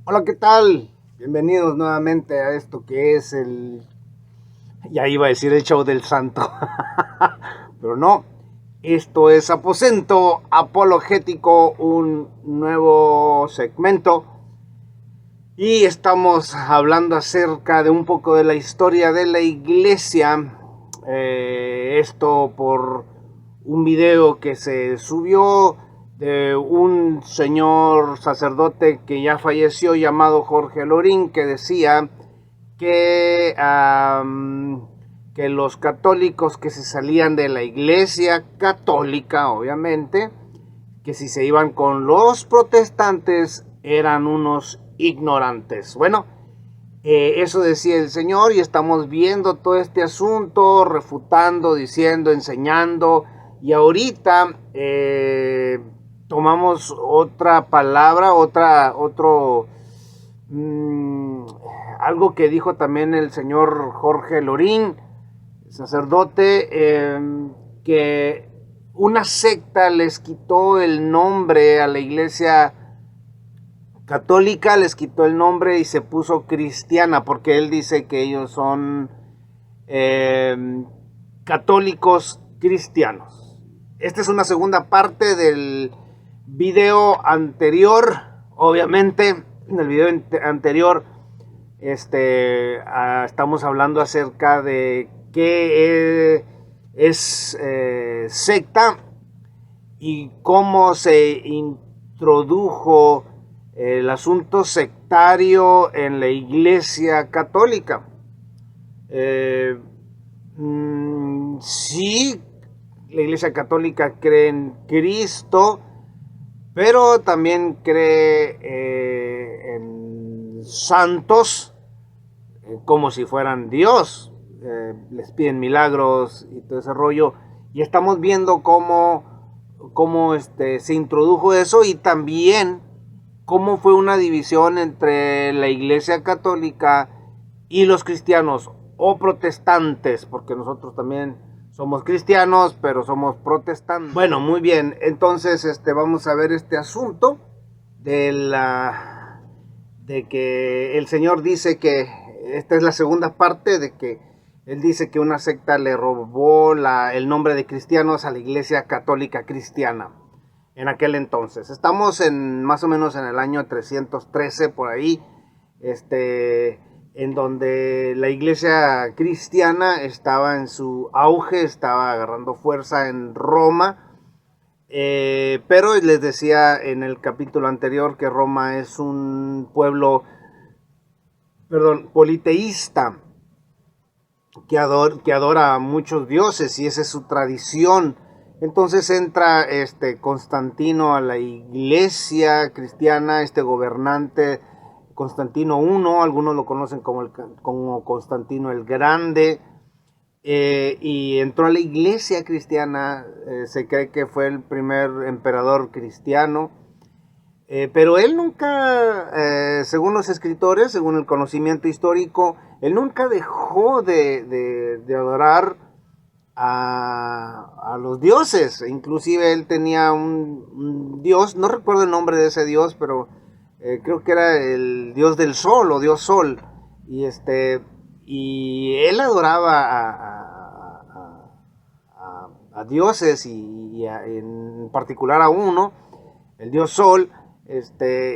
Hola, ¿qué tal? Bienvenidos nuevamente a esto que es ya iba a decir el show del santo, pero no, esto es Aposento Apologético, un nuevo segmento y estamos hablando acerca de un poco de la historia de la iglesia, esto por un video que se subió de un señor sacerdote que ya falleció llamado Jorge Lorín, que decía que, que los católicos que se salían de la iglesia católica, obviamente, que si se iban con los protestantes eran unos ignorantes. Bueno, eso decía el Señor y estamos viendo todo este asunto, refutando, diciendo, enseñando. Y ahorita tomamos otra palabra, mmm, algo que dijo también el señor Jorge Lorín, sacerdote, que una secta les quitó el nombre a la iglesia católica, les quitó el nombre y se puso cristiana, porque él dice que ellos son católicos cristianos. Esta es una segunda parte del video anterior. Obviamente, en el video anterior estamos hablando acerca de qué es secta y cómo se introdujo el asunto sectario en la iglesia católica. Sí, la iglesia católica cree en Cristo, pero también cree en santos, como si fueran Dios. Les piden milagros y todo ese rollo. Y estamos viendo cómo se introdujo eso y también cómo fue una división entre la iglesia católica y los cristianos o protestantes, porque nosotros también somos cristianos, pero somos protestantes. Bueno, muy bien, entonces vamos a ver este asunto de que el Señor dice que esta es la segunda parte de que él dice que una secta le robó el nombre de cristianos a la iglesia católica cristiana en aquel entonces. Estamos más o menos en el año 313 por ahí, en donde la iglesia cristiana estaba en su auge, estaba agarrando fuerza en Roma. Pero les decía en el capítulo anterior que Roma es un pueblo, politeísta, que adora a muchos dioses y esa es su tradición. Entonces entra Constantino a la iglesia cristiana, gobernante Constantino I, algunos lo conocen como Constantino el Grande, y entró a la iglesia cristiana. Se cree que fue el primer emperador cristiano, pero él nunca, según los escritores, según el conocimiento histórico, él nunca dejó de adorar a los dioses. Inclusive él tenía un dios, no recuerdo el nombre de ese dios, pero creo que era el dios del sol o dios sol. Y él adoraba a dioses y en particular a uno, el dios sol.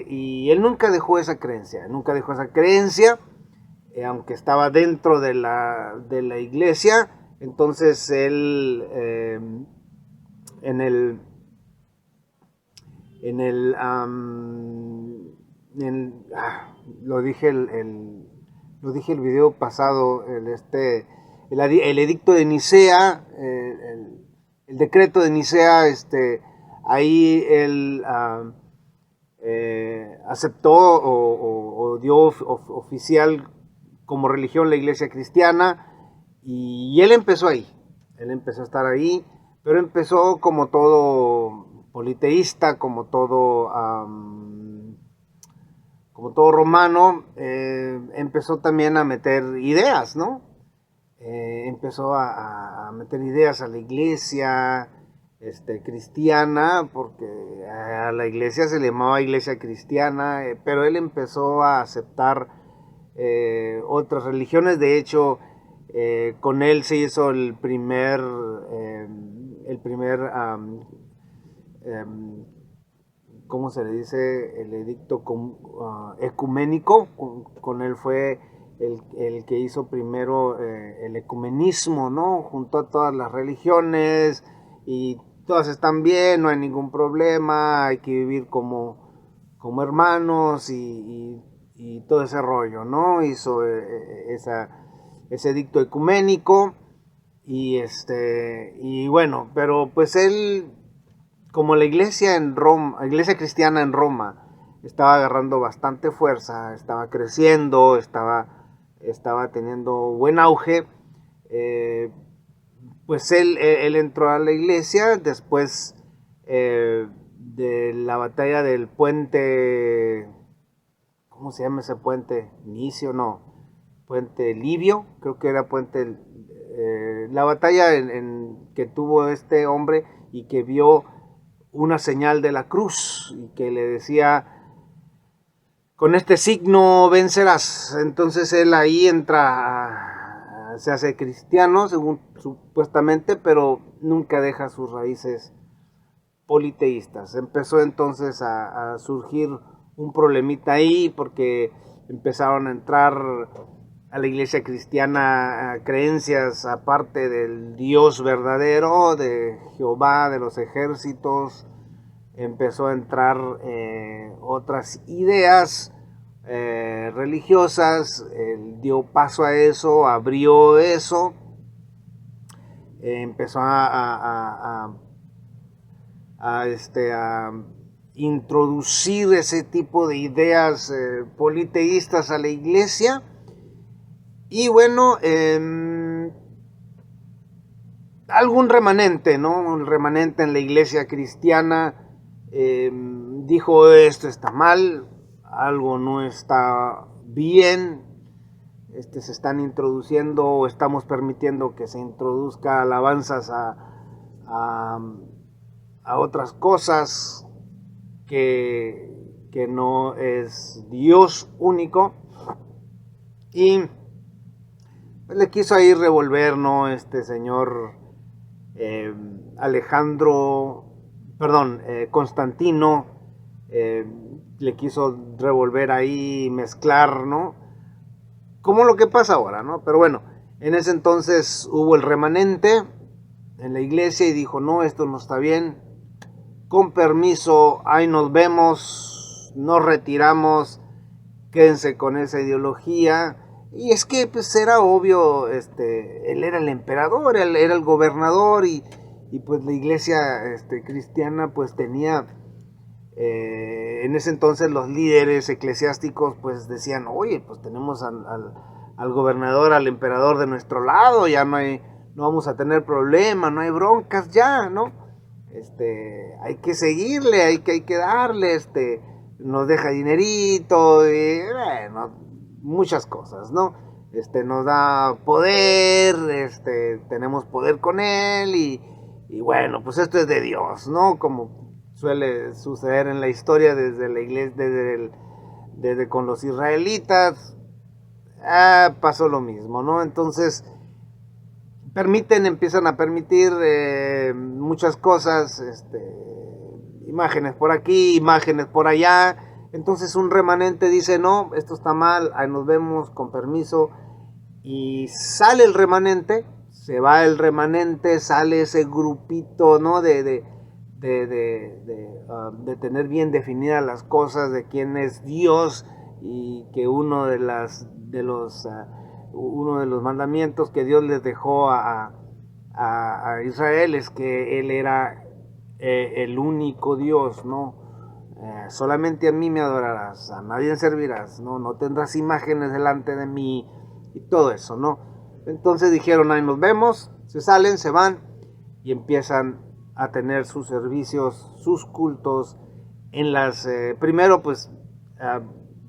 Y él nunca dejó esa creencia, aunque estaba dentro de la iglesia. Entonces él, en el, en el, lo dije el video pasado, el edicto de Nicea, el decreto de Nicea, ahí él aceptó o dio oficial como religión la iglesia cristiana, y él empezó ahí, él empezó a estar ahí, pero empezó como todo politeísta, como todo romano, empezó también a meter ideas, ¿no? Empezó a meter ideas a la iglesia, cristiana, porque a la iglesia se le llamaba iglesia cristiana, pero él empezó a aceptar otras religiones. De hecho, con él se hizo ¿cómo se le dice? El edicto ecuménico. Con él fue el que hizo primero el ecumenismo, ¿no? Juntó a todas las religiones y todas están bien, no hay ningún problema, hay que vivir como hermanos y todo ese rollo, ¿no? Hizo ese edicto ecuménico y bueno, pero pues él, como la iglesia en Roma, iglesia cristiana en Roma, estaba agarrando bastante fuerza, estaba creciendo, estaba teniendo buen auge, pues él entró a la iglesia después de la batalla del puente, ¿cómo se llama ese puente? Inicio, no, puente Libio, creo que era puente, la batalla que tuvo este hombre y que vio una señal de la cruz y que le decía, con este signo vencerás. Entonces él ahí entra, se hace cristiano, según supuestamente, pero nunca deja sus raíces politeístas. Empezó entonces a surgir un problemita ahí porque empezaron a entrar a la iglesia cristiana creencias aparte del Dios verdadero, de Jehová, de los ejércitos. Empezó a entrar otras ideas religiosas, dio paso a eso, abrió eso, empezó a introducir ese tipo de ideas politeístas a la iglesia. Y bueno, algún remanente, ¿no? Un remanente en la iglesia cristiana dijo, esto está mal, algo no está bien, se están introduciendo o estamos permitiendo que se introduzca alabanzas a otras cosas que no es Dios único. Y le quiso ahí revolver, ¿no? Este señor Constantino, le quiso revolver ahí, mezclar, ¿no? Como lo que pasa ahora, ¿no? Pero bueno, en ese entonces hubo el remanente en la iglesia y dijo, no, esto no está bien, con permiso, ahí nos vemos, nos retiramos, quédense con esa ideología. Y es que pues era obvio, él era el emperador, él era el gobernador y pues la iglesia cristiana pues tenía, en ese entonces los líderes eclesiásticos pues decían, oye, pues tenemos al gobernador, al emperador de nuestro lado, ya no vamos a tener problema, no hay broncas ya, ¿no? Hay que seguirle, hay que darle, nos deja dinerito, y bueno, muchas cosas, ¿no? Nos da poder, tenemos poder con él y bueno, pues esto es de Dios, ¿no? Como suele suceder en la historia desde la iglesia, desde con los israelitas, pasó lo mismo, ¿no? Entonces empiezan a permitir muchas cosas, imágenes por aquí, imágenes por allá. Entonces un remanente dice, no, esto está mal, ahí nos vemos, con permiso. Y sale el remanente, se va el remanente, sale ese grupito, ¿no? De tener bien definidas las cosas, de quién es Dios y que uno de los mandamientos que Dios les dejó a Israel es que Él era el único Dios, ¿no? Solamente a mí me adorarás, a nadie servirás, no tendrás imágenes delante de mí y todo eso, ¿no? Entonces dijeron, ahí nos vemos, se salen, se van y empiezan a tener sus servicios, sus cultos en primero pues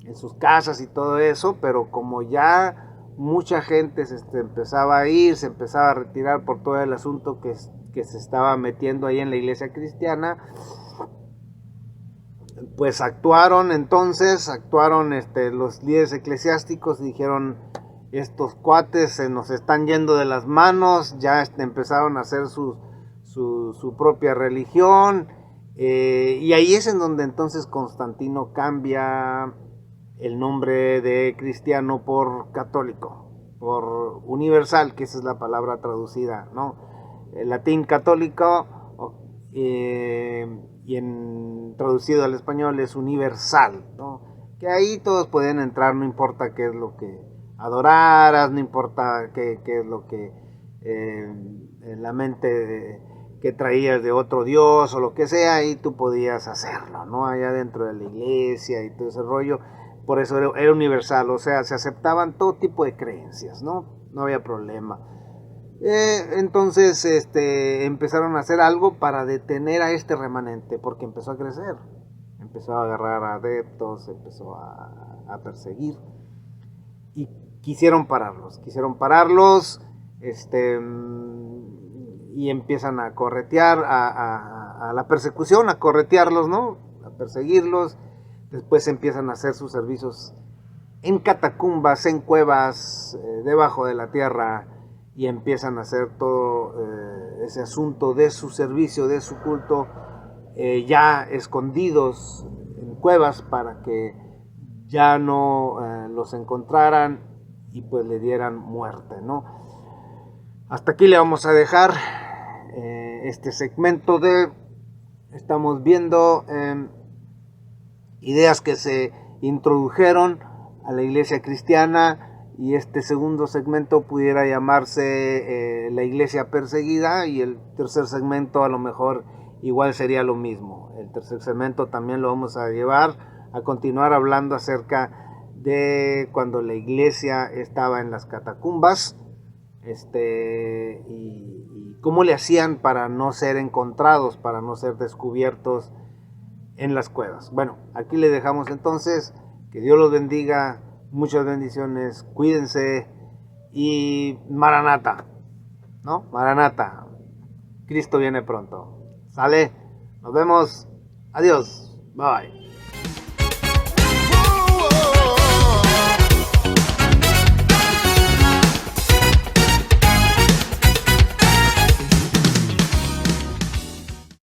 en sus casas y todo eso, pero como ya mucha gente se empezaba a ir, se empezaba a retirar por todo el asunto que que se estaba metiendo ahí en la iglesia cristiana, pues actuaron los líderes eclesiásticos y dijeron: estos cuates se nos están yendo de las manos, ya empezaron a hacer su propia religión, y ahí es en donde entonces Constantino cambia el nombre de cristiano por católico, por universal, que esa es la palabra traducida, ¿no? El latín católico, y traducido al español es universal, ¿no? Que ahí todos pueden entrar, no importa qué es lo que adoraras, no importa qué es lo que en la mente que traías de otro dios o lo que sea, ahí tú podías hacerlo, ¿no? Allá dentro de la iglesia y todo ese rollo. Por eso era universal, o sea, se aceptaban todo tipo de creencias, ¿no? No había problema. Entonces empezaron a hacer algo para detener a este remanente, porque empezó a crecer, empezó a agarrar adeptos, empezó a perseguir, y quisieron pararlos, y empiezan a corretear, a la persecución, a corretearlos, ¿no? A perseguirlos. Después empiezan a hacer sus servicios en catacumbas, en cuevas, debajo de la tierra, y empiezan a hacer todo ese asunto de su servicio, de su culto, ya escondidos en cuevas, para que ya no los encontraran y pues le dieran muerte, ¿no? Hasta aquí le vamos a dejar este segmento estamos viendo ideas que se introdujeron a la iglesia cristiana, y este segundo segmento pudiera llamarse la iglesia perseguida, y el tercer segmento a lo mejor igual sería lo mismo. El tercer segmento también lo vamos a llevar a continuar hablando acerca de cuando la iglesia estaba en las catacumbas, y cómo le hacían para no ser encontrados, para no ser descubiertos en las cuevas. Bueno, aquí le dejamos entonces. Que Dios los bendiga, muchas bendiciones, cuídense, y Maranata, ¿no? Maranata, Cristo viene pronto. ¿Sale? Nos vemos. Adiós. Bye.